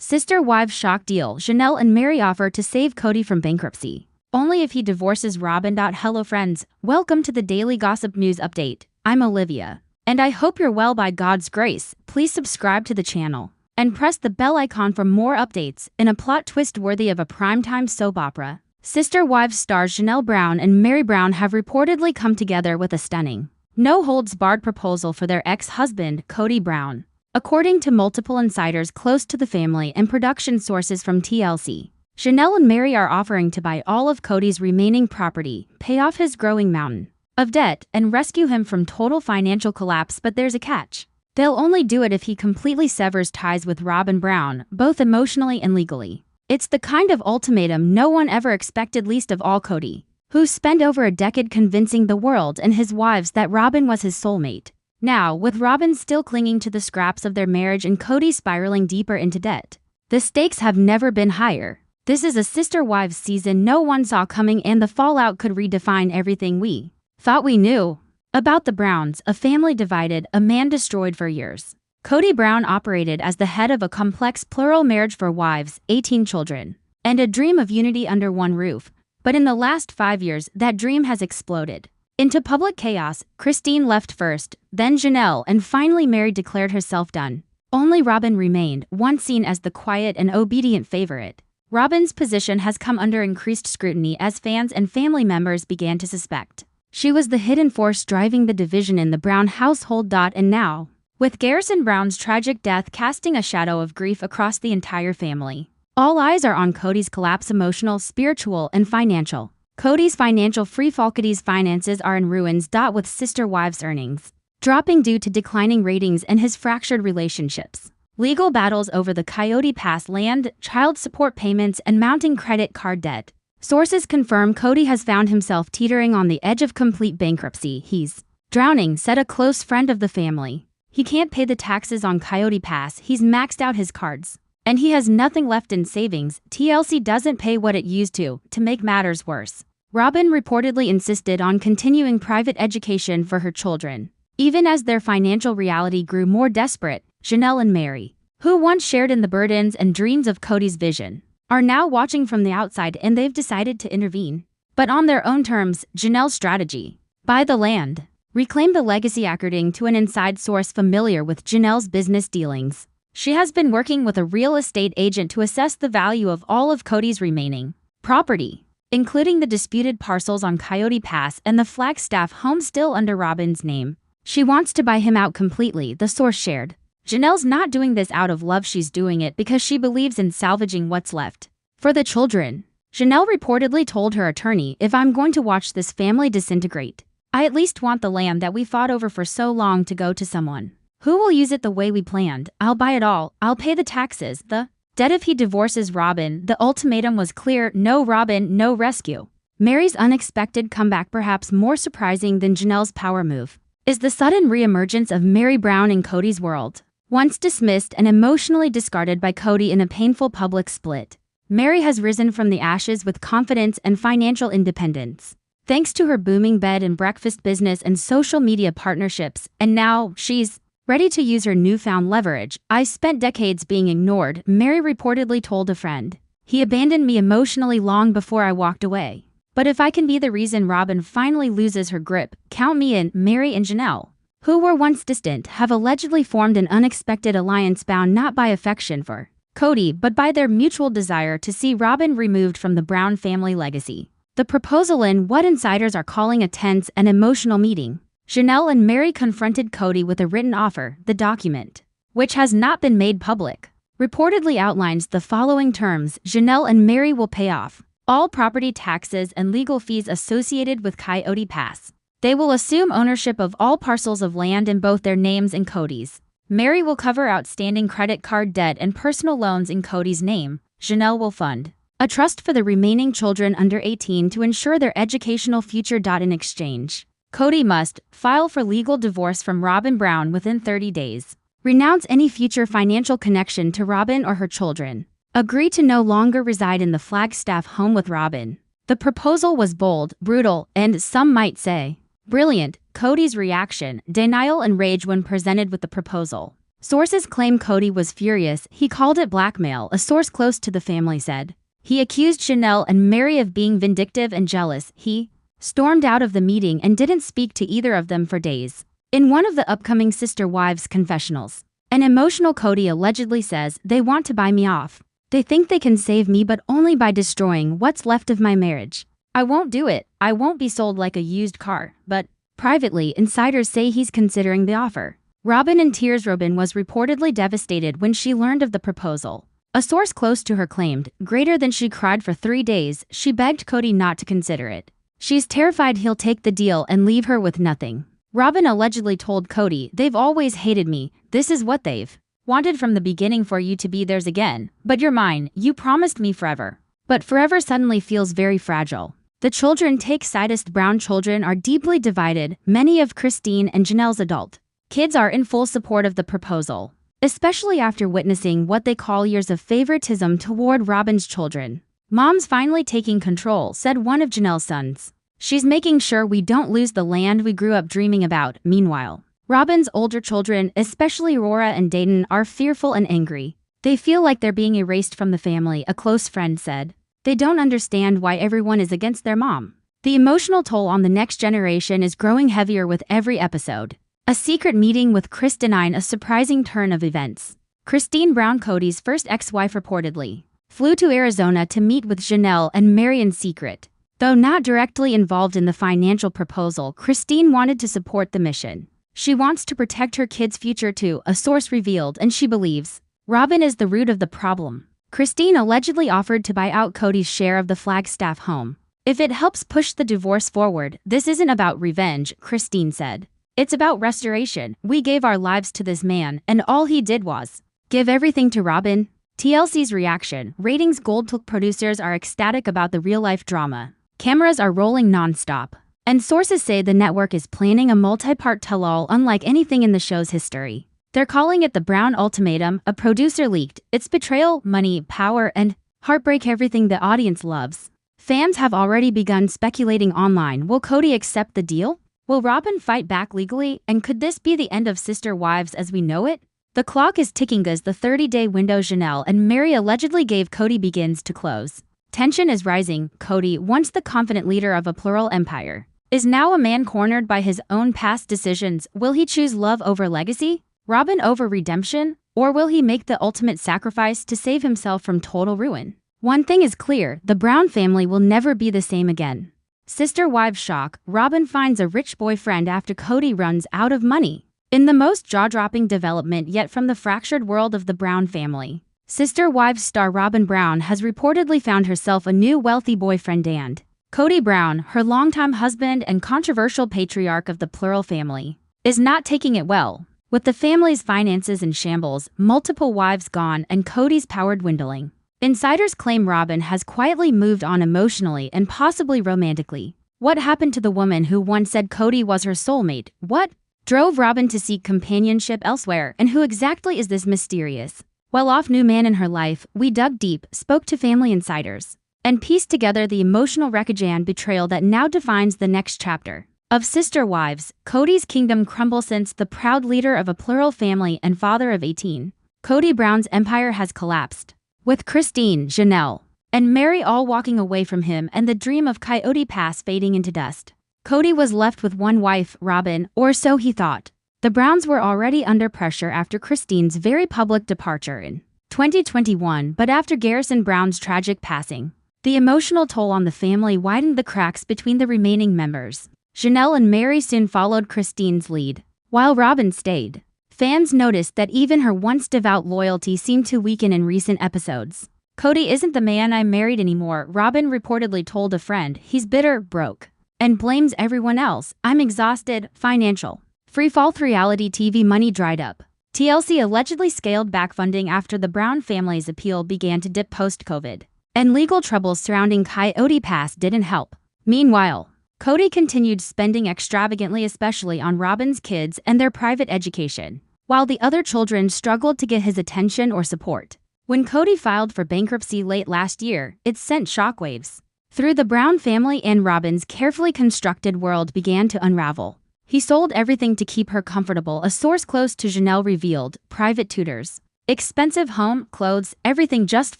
Sister-wives shock deal. Janelle and Meri offer to save Kody from bankruptcy. Only if he divorces Robyn. Hello friends, welcome to the Daily Gossip News Update. I'm Olivia, and I hope you're well by God's grace. Please subscribe to the channel and press the bell icon for more updates. In a plot twist worthy of a primetime soap opera, Sister-wives stars Janelle Brown and Meri Brown have reportedly come together with a stunning, no-holds-barred proposal for their ex-husband, Kody Brown. According to multiple insiders close to the family and production sources from TLC, Janelle and Meri are offering to buy all of Kody's remaining property, pay off his growing mountain of debt, and rescue him from total financial collapse. But there's a catch. They'll only do it if he completely severs ties with Robyn Brown, both emotionally and legally. It's the kind of ultimatum no one ever expected, least of all Kody, who spent over a decade convincing the world and his wives that Robyn was his soulmate. Now, with Robyn still clinging to the scraps of their marriage and Kody spiraling deeper into debt, the stakes have never been higher. This is a sister-wives season no one saw coming, and the fallout could redefine everything we thought we knew about the Browns. A family divided, a man destroyed for years. Kody Brown operated as the head of a complex plural marriage for wives, 18 children, and a dream of unity under one roof. But in the last 5 years, that dream has exploded into public chaos. Christine left first, then Janelle, and finally Meri declared herself done. Only Robyn remained, once seen as the quiet and obedient favorite. Robyn's position has come under increased scrutiny as fans and family members began to suspect she was the hidden force driving the division in the Brown household. And now, with Garrison Brown's tragic death casting a shadow of grief across the entire family, all eyes are on Kody's collapse, emotional, spiritual, and financial. Kody's financial freefall. Kody's finances are in ruins. With sister-wives earnings dropping due to declining ratings and his fractured relationships, legal battles over the Kody Pass land, child support payments, and mounting credit card debt, sources confirm Kody has found himself teetering on the edge of complete bankruptcy. He's drowning, said a close friend of the family. He can't pay the taxes on Kody Pass, he's maxed out his cards, and he has nothing left in savings. TLC doesn't pay what it used to make matters worse, Robyn reportedly insisted on continuing private education for her children, even as their financial reality grew more desperate. Janelle and Meri, who once shared in the burdens and dreams of Kody's vision, are now watching from the outside, and they've decided to intervene, but on their own terms. Janelle's strategy: buy the land, reclaim the legacy. According to an inside source familiar with Janelle's business dealings, she has been working with a real estate agent to assess the value of all of Kody's remaining property, including the disputed parcels on Kody Pass and the Flagstaff home still under Robyn's name. She wants to buy him out completely, the source shared. Janelle's not doing this out of love, she's doing it because she believes in salvaging what's left for the children. Janelle reportedly told her attorney, "If I'm going to watch this family disintegrate, I at least want the land that we fought over for so long to go to someone who will use it the way we planned. I'll buy it all, I'll pay the taxes, the debt if he divorces Robyn." The ultimatum was clear: no Robyn, no rescue. Meri's unexpected comeback, perhaps more surprising than Janelle's power move, is the sudden re-emergence of Meri Brown in Kody's world. Once dismissed and emotionally discarded by Kody in a painful public split, Meri has risen from the ashes with confidence and financial independence, thanks to her booming bed and breakfast business and social media partnerships, and now she's ready to use her newfound leverage. "I spent decades being ignored," Meri reportedly told a friend. "He abandoned me emotionally long before I walked away. But if I can be the reason Robyn finally loses her grip, count me in." Meri and Janelle, who were once distant, have allegedly formed an unexpected alliance bound not by affection for Kody but by their mutual desire to see Robyn removed from the Brown family legacy. The proposal, in what insiders are calling a tense and emotional meeting, Janelle and Meri confronted Kody with a written offer. The document, which has not been made public, reportedly outlines the following terms: Janelle and Meri will pay off all property taxes and legal fees associated with Kody Pass. They will assume ownership of all parcels of land in both their names and Kody's. Meri will cover outstanding credit card debt and personal loans in Kody's name. Janelle will fund a trust for the remaining children under 18 to ensure their educational future. In exchange, Kody must file for legal divorce from Robyn Brown within 30 days, renounce any future financial connection to Robyn or her children, agree to no longer reside in the Flagstaff home with Robyn. The proposal was bold, brutal, and some might say brilliant. Kody's reaction: denial and rage when presented with the proposal. Sources claim Kody was furious. He called it blackmail, a source close to the family said. He accused Janelle and Meri of being vindictive and jealous. He stormed out of the meeting and didn't speak to either of them for days. In one of the upcoming sister wives' confessionals, an emotional Kody allegedly says, "They want to buy me off. They think they can save me, but only by destroying what's left of my marriage. I won't do it. I won't be sold like a used car." But privately, insiders say he's considering the offer. Robyn in tears. Robyn was reportedly devastated when she learned of the proposal. A source close to her claimed, greater than she cried for 3 days. She begged Kody not to consider it. She's terrified he'll take the deal and leave her with nothing. Robyn allegedly told Kody, "They've always hated me. This is what they've wanted from the beginning, for you to be theirs again. But you're mine. You promised me forever." But forever suddenly feels very fragile. The children take sidest. Brown children are deeply divided. Many of Christine and Janelle's adult kids are in full support of the proposal, especially after witnessing what they call years of favoritism toward Robyn's children. "Mom's finally taking control," said one of Janelle's sons. "She's making sure we don't lose the land we grew up dreaming about." Meanwhile, Robyn's older children, especially Aurora and Dayton, are fearful and angry. They feel like they're being erased from the family, a close friend said. They don't understand why everyone is against their mom. The emotional toll on the next generation is growing heavier with every episode. A secret meeting with Christine, a surprising turn of events. Christine Brown, Kody's first ex-wife, reportedly flew to Arizona to meet with Janelle and Meri in secret. Though not directly involved in the financial proposal, Christine wanted to support the mission. She wants to protect her kids' future too, a source revealed, and she believes Robyn is the root of the problem. Christine allegedly offered to buy out Kody's share of the Flagstaff home if it helps push the divorce forward. "This isn't about revenge," Christine said. "It's about restoration. We gave our lives to this man, and all he did was give everything to Robyn." TLC's reaction: ratings gold. Producers are ecstatic about the real-life drama. Cameras are rolling non-stop, and sources say the network is planning a multi-part tell-all unlike anything in the show's history. They're calling it the Brown Ultimatum. A producer leaked, "It's betrayal, money, power, and heartbreak, everything the audience loves." Fans have already begun speculating online. Will Kody accept the deal? Will Robyn fight back legally? And could this be the end of Sister Wives as we know it? The clock is ticking as the 30-day window Janelle and Meri allegedly gave Kody begins to close. Tension is rising. Kody, once the confident leader of a plural empire, is now a man cornered by his own past decisions. Will he choose love over legacy? Robyn over redemption? Or will he make the ultimate sacrifice to save himself from total ruin? One thing is clear, the Brown family will never be the same again. Sister wives shock. Robyn finds a rich boyfriend after Kody runs out of money. In the most jaw-dropping development yet from the fractured world of the Brown family, Sister Wives star Robyn Brown has reportedly found herself a new wealthy boyfriend, and Kody Brown, her longtime husband and controversial patriarch of the plural family, is not taking it well. With the family's finances in shambles, multiple wives gone, and Kody's power dwindling, insiders claim Robyn has quietly moved on emotionally and possibly romantically. What happened to the woman who once said Kody was her soulmate? What drove Robyn to seek companionship elsewhere? And who exactly is this mysterious, well-off new man in her life? We dug deep, spoke to family insiders, and pieced together the emotional wreckage and betrayal that now defines the next chapter of Sister Wives. Kody's kingdom crumbles since the proud leader of a plural family and father of 18. Kody Brown's empire has collapsed, with Christine, Janelle, and Meri all walking away from him and the dream of Coyote Pass fading into dust. Kody was left with one wife, Robyn, or so he thought. The Browns were already under pressure after Christine's very public departure in 2021, but after Garrison Brown's tragic passing, the emotional toll on the family widened the cracks between the remaining members. Janelle and Meri soon followed Christine's lead, while Robyn stayed. Fans noticed that even her once devout loyalty seemed to weaken in recent episodes. "Kody isn't the man I married anymore," Robyn reportedly told a friend. "He's bitter, broke, and blames everyone else. I'm exhausted." Financial freefall. Reality TV money dried up. TLC allegedly scaled back funding after the Brown family's appeal began to dip post-COVID, and legal troubles surrounding Coyote Pass didn't help. Meanwhile, Kody continued spending extravagantly, especially on Robyn's kids and their private education, while the other children struggled to get his attention or support. When Kody filed for bankruptcy late last year, it sent shockwaves through the Brown family, and Robyn's carefully constructed world began to unravel. He sold everything to keep her comfortable, a source close to Janelle revealed. Private tutors, expensive home, clothes, everything just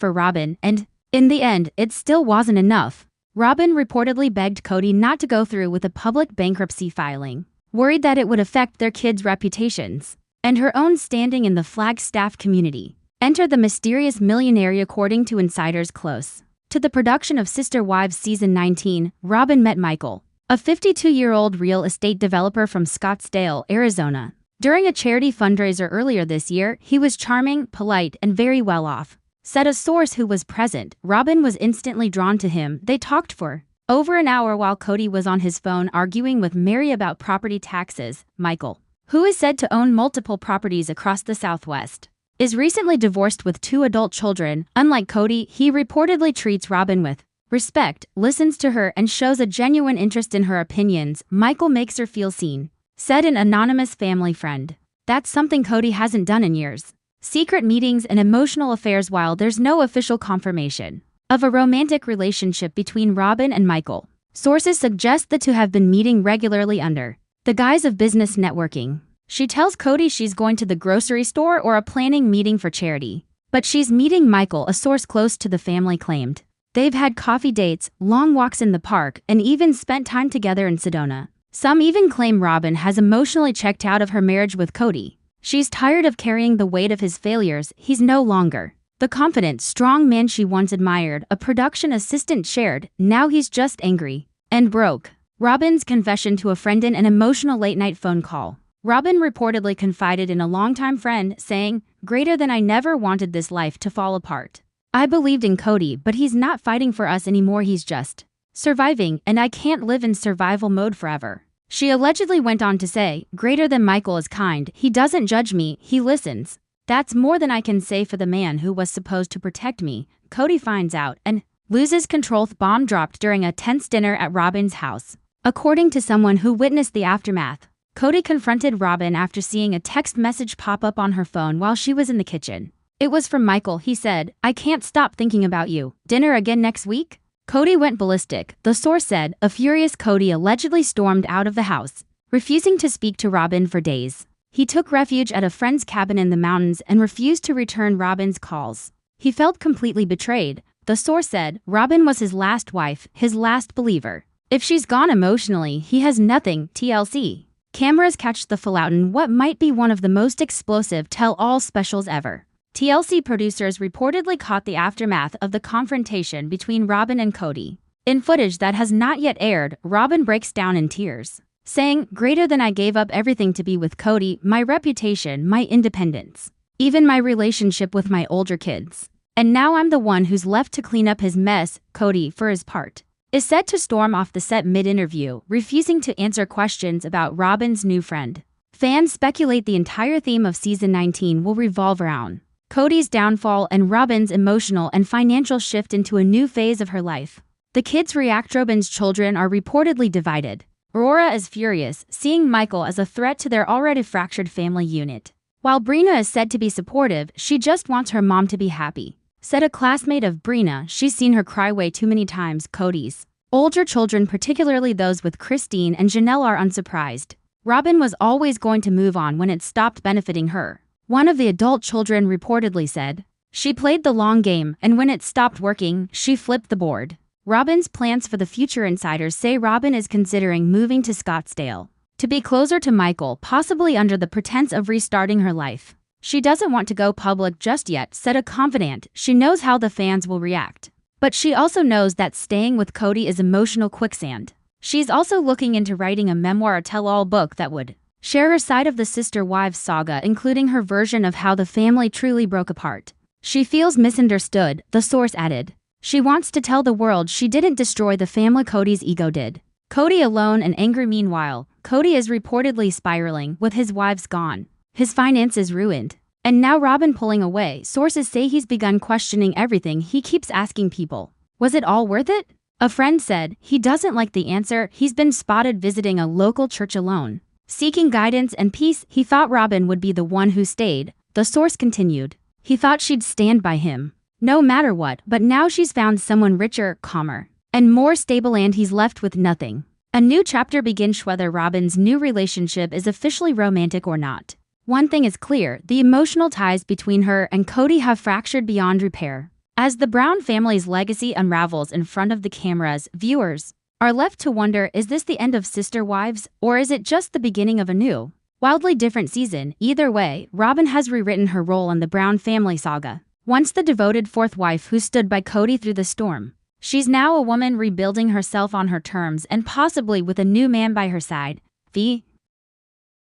for Robyn, and in the end, it still wasn't enough. Robyn reportedly begged Kody not to go through with a public bankruptcy filing, worried that it would affect their kids' reputations and her own standing in the Flagstaff community. Enter the mysterious millionaire. According to insiders close to the production of Sister Wives Season 19, Robyn met Michael, a 52-year-old real estate developer from Scottsdale, Arizona. During a charity fundraiser earlier this year, he was charming, polite, and very well off, said a source who was present. Robyn was instantly drawn to him. They talked for over an hour while Kody was on his phone arguing with Meri about property taxes. Michael, who is said to own multiple properties across the Southwest, is recently divorced with 2 adult children. Unlike Kody, he reportedly treats Robyn with respect, listens to her, and shows a genuine interest in her opinions. Michael makes her feel seen, said an anonymous family friend. That's something Kody hasn't done in years. Secret meetings and emotional affairs. While there's no official confirmation of a romantic relationship between Robyn and Michael, sources suggest the two have been meeting regularly under the guise of business networking. She tells Kody she's going to the grocery store or a planning meeting for charity, but she's meeting Michael, a source close to the family claimed. They've had coffee dates, long walks in the park, and even spent time together in Sedona. Some even claim Robyn has emotionally checked out of her marriage with Kody. She's tired of carrying the weight of his failures. He's no longer the confident, strong man she once admired, a production assistant shared. Now he's just angry and broke. Robyn's confession to a friend in an emotional late-night phone call. Robyn reportedly confided in a longtime friend, saying, "Greater than I never wanted this life to fall apart. I believed in Kody, but he's not fighting for us anymore. He's just surviving, and I can't live in survival mode forever." She allegedly went on to say, "Greater than Michael is kind. He doesn't judge me, he listens. That's more than I can say for the man who was supposed to protect me." Kody finds out and loses control. Bomb dropped during a tense dinner at Robyn's house. According to someone who witnessed the aftermath, Kody confronted Robyn after seeing a text message pop up on her phone while she was in the kitchen. "It was from Michael," he said. "I can't stop thinking about you. Dinner again next week?" Kody went ballistic, the source said. A furious Kody allegedly stormed out of the house, refusing to speak to Robyn for days. He took refuge at a friend's cabin in the mountains and refused to return Robyn's calls. He felt completely betrayed, the source said. Robyn was his last wife, his last believer. If she's gone emotionally, he has nothing. TLC. Cameras catch the fallout in what might be one of the most explosive tell-all specials ever. TLC producers reportedly caught the aftermath of the confrontation between Robyn and Kody. In footage that has not yet aired, Robyn breaks down in tears, saying, "Greater than I gave up everything to be with Kody, my reputation, my independence, even my relationship with my older kids. And now I'm the one who's left to clean up his mess." Kody, for his part, is set to storm off the set mid-interview, refusing to answer questions about Robyn's new friend. Fans speculate the entire theme of Season 19 will revolve around Kody's downfall and Robyn's emotional and financial shift into a new phase of her life. The kids react. Robyn's children are reportedly divided. Aurora is furious, seeing Michael as a threat to their already fractured family unit. While Brina is said to be supportive, she just wants her mom to be happy. Said a classmate of Brina, she's seen her cry way too many times. Kody's older children, particularly those with Christine and Janelle, are unsurprised. Robyn was always going to move on when it stopped benefiting her. One of the adult children reportedly said, "She played the long game, and when it stopped working, she flipped the board." Robyn's plans for the future. Insiders say Robyn is considering moving to Scottsdale to be closer to Michael, possibly under the pretense of restarting her life. She doesn't want to go public just yet, said a confidant. She knows how the fans will react, but she also knows that staying with Kody is emotional quicksand. She's also looking into writing a memoir, a tell-all book that would share her side of the Sister Wives saga, including her version of how the family truly broke apart. She feels misunderstood, the source added. She wants to tell the world she didn't destroy the family, Kody's ego did. Kody alone and angry. Meanwhile, Kody is reportedly spiraling, with his wives gone, his finances ruined, and now Robyn pulling away. Sources say he's begun questioning everything. He keeps asking people, was it all worth it? A friend said he doesn't like the answer. He's been spotted visiting a local church alone, seeking guidance and peace. He thought Robyn would be the one who stayed, the source continued. He thought she'd stand by him, no matter what, but now she's found someone richer, calmer, and more stable, and he's left with nothing. A new chapter begins whether Robyn's new relationship is officially romantic or not. One thing is clear, the emotional ties between her and Kody have fractured beyond repair. As the Brown family's legacy unravels in front of the cameras, viewers are left to wonder, is this the end of Sister Wives, or is it just the beginning of a new, wildly different season? Either way, Robyn has rewritten her role in the Brown family saga. Once the devoted fourth wife who stood by Kody through the storm, she's now a woman rebuilding herself on her terms and possibly with a new man by her side. The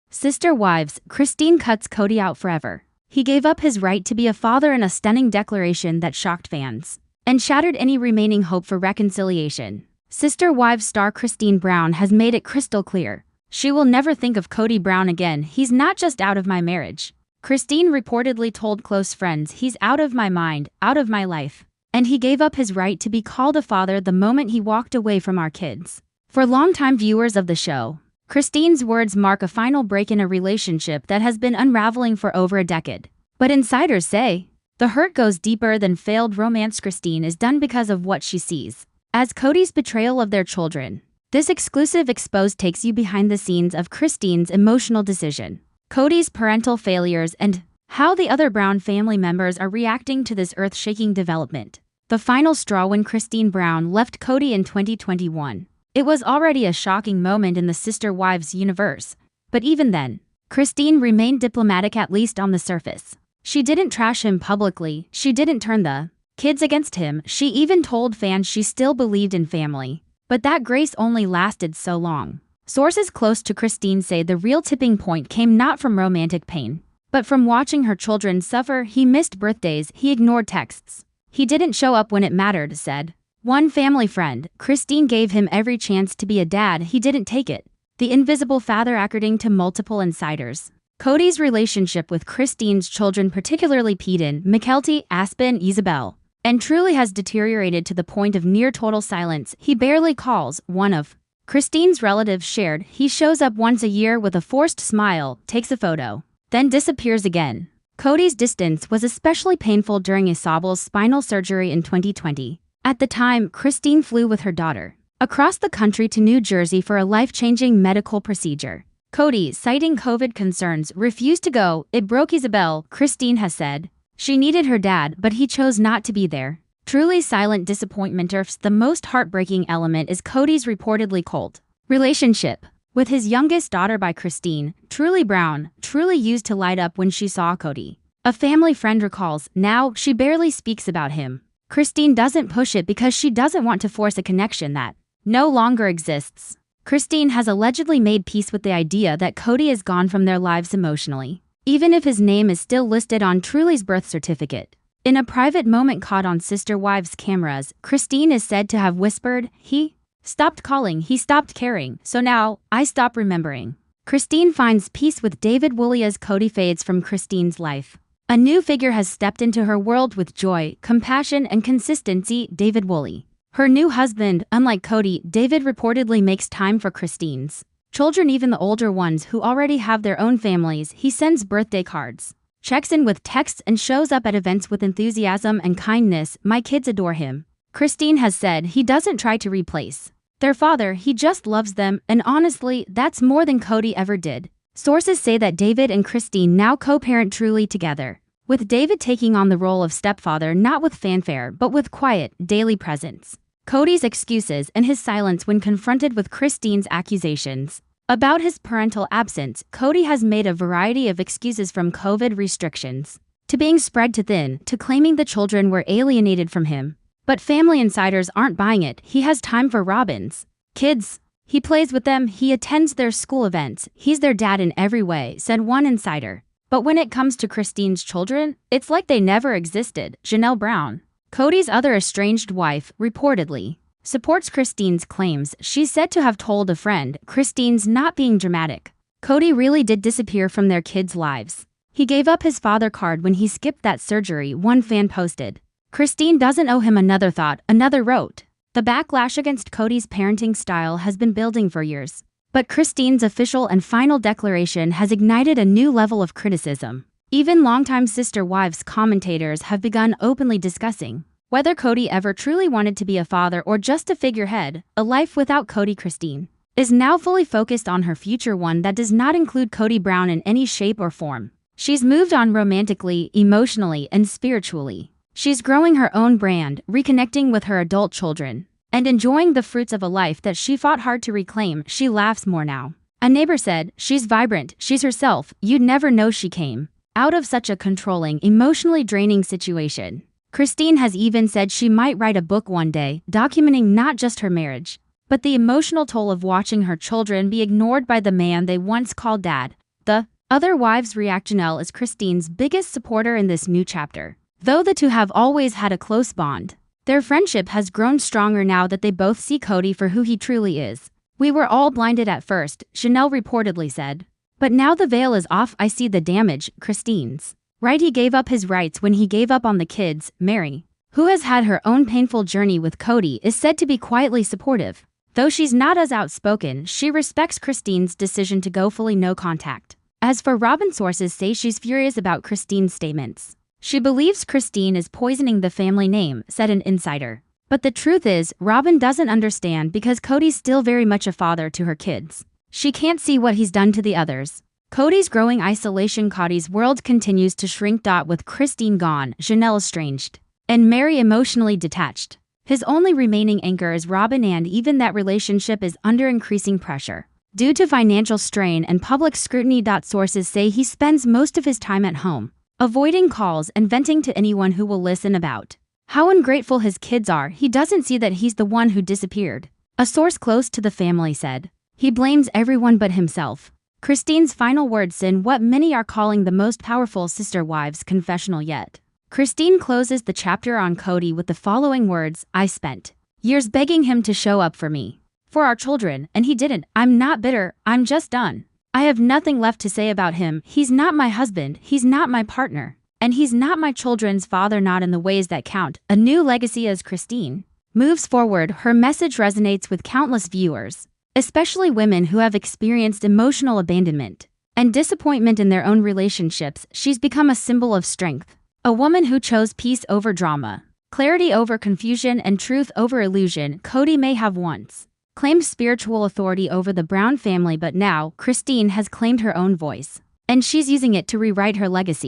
Sister Wives, Christine cuts Kody out forever. He gave up his right to be a father in a stunning declaration that shocked fans and shattered any remaining hope for reconciliation. Sister Wives star Kody Brown has made it crystal clear. She will never think of Kody Brown again. He's not just out of my marriage. Christine reportedly told close friends, he's out of my mind, out of my life. And he gave up his right to be called a father the moment he walked away from our kids. For longtime viewers of the show, Christine's words mark a final break in a relationship that has been unraveling for over a decade. But insiders say, the hurt goes deeper than failed romance. Christine is done because of what she sees as Kody's betrayal of their children. This exclusive expose takes you behind the scenes of Christine's emotional decision, Kody's parental failures, and how the other Brown family members are reacting to this earth-shaking development. The final straw when Kody Brown left Kody in 2021. It was already a shocking moment in the Sister Wives universe, but even then, Christine remained diplomatic, at least on the surface. She didn't trash him publicly, she didn't turn the kids against him, she even told fans she still believed in family. But that grace only lasted so long. Sources close to Christine say the real tipping point came not from romantic pain, but from watching her children suffer. He missed birthdays, he ignored texts. He didn't show up when it mattered, said one family friend. Christine gave him every chance to be a dad, he didn't take it. The invisible father, according to multiple insiders. Kody's relationship with Christine's children, particularly Peden, Mykelti, Aspen, Isabel, and Truly, has deteriorated to the point of near total silence. He barely calls. One of Christine's relatives shared, he shows up once a year with a forced smile, takes a photo, then disappears again. Kody's distance was especially painful during Isabel's spinal surgery in 2020. At the time, Christine flew with her daughter across the country to New Jersey for a life-changing medical procedure. Kody, citing COVID concerns, refused to go. It broke Isabel, Christine has said. She needed her dad, but he chose not to be there. Truly silent disappointment. The most heartbreaking element is Kody's reportedly cold relationship with his youngest daughter by Christine, Truly Brown. Truly used to light up when she saw Kody. A family friend recalls, now she barely speaks about him. Christine doesn't push it because she doesn't want to force a connection that no longer exists. Christine has allegedly made peace with the idea that Kody is gone from their lives emotionally, even if his name is still listed on Truly's birth certificate. In a private moment caught on Sister Wives cameras, Christine is said to have whispered, he stopped calling, he stopped caring, so now I stop remembering. Christine finds peace with David Woolley as Kody fades from Christine's life. A new figure has stepped into her world with joy, compassion, and consistency. David Woolley, her new husband. Unlike Kody, David reportedly makes time for Christine's children, even the older ones who already have their own families. He sends birthday cards, checks in with texts, and shows up at events with enthusiasm and kindness. My kids adore him. Christine has said he doesn't try to replace their father, he just loves them, and honestly, that's more than Kody ever did. Sources say that David and Christine now co-parent Truly together, with David taking on the role of stepfather, not with fanfare but with quiet, daily presence. Kody's excuses and his silence when confronted with Christine's accusations about his parental absence. Kody has made a variety of excuses, from COVID restrictions to being spread too thin to claiming the children were alienated from him. But family insiders aren't buying it. He has time for Robyn's kids. He plays with them, he attends their school events, he's their dad in every way, said one insider. But when it comes to Christine's children, it's like they never existed. Janelle Brown, Kody's other estranged wife, reportedly supports Christine's claims. She's said to have told a friend, Christine's not being dramatic. Kody really did disappear from their kids' lives. He gave up his father card when he skipped that surgery, one fan posted. Christine doesn't owe him another thought, another wrote. The backlash against Kody's parenting style has been building for years, but Christine's official and final declaration has ignited a new level of criticism. Even longtime Sister Wives commentators have begun openly discussing whether Kody ever truly wanted to be a father or just a figurehead. A life without Kody. Christine is now fully focused on her future, one that does not include Kody Brown in any shape or form. She's moved on romantically, emotionally, and spiritually. She's growing her own brand, reconnecting with her adult children, and enjoying the fruits of a life that she fought hard to reclaim. She laughs more now. A neighbor said, "She's vibrant, she's herself, you'd never know she came out of such a controlling, emotionally draining situation." Christine has even said she might write a book one day, documenting not just her marriage, but the emotional toll of watching her children be ignored by the man they once called dad. The other wives react. Janelle is Christine's biggest supporter in this new chapter. Though the two have always had a close bond, their friendship has grown stronger now that they both see Kody for who he truly is. "We were all blinded at first," Janelle reportedly said. "But now the veil is off, I see the damage." Christine's right, he gave up his rights when he gave up on the kids. Meri, who has had her own painful journey with Kody, is said to be quietly supportive. Though she's not as outspoken, she respects Christine's decision to go fully no contact. As for Robyn, sources say she's furious about Christine's statements. She believes Christine is poisoning the family name, said an insider. But the truth is, Robyn doesn't understand because Kody's still very much a father to her kids. She can't see what he's done to the others. Kody's growing isolation. Kody's world continues to shrink. With Christine gone, Janelle estranged, and Meri emotionally detached, his only remaining anchor is Robyn, and even that relationship is under increasing pressure due to financial strain and public scrutiny. Sources say he spends most of his time at home, avoiding calls and venting to anyone who will listen about how ungrateful his kids are. He doesn't see that he's the one who disappeared. A source close to the family said, "He blames everyone but himself." Christine's final words in what many are calling the most powerful sister wives confessional yet. Christine closes the chapter on Kody with the following words: "I spent years begging him to show up for me, for our children, and he didn't. I'm not bitter, I'm just done. I have nothing left to say about him. He's not my husband, he's not my partner, and he's not my children's father, not in the ways that count." A new legacy. As Christine moves forward, her message resonates with countless viewers, especially women who have experienced emotional abandonment and disappointment in their own relationships. She's become a symbol of strength, a woman who chose peace over drama, clarity over confusion, and truth over illusion. Kody may have once claimed spiritual authority over the Brown family, but now Christine has claimed her own voice, and she's using it to rewrite her legacy.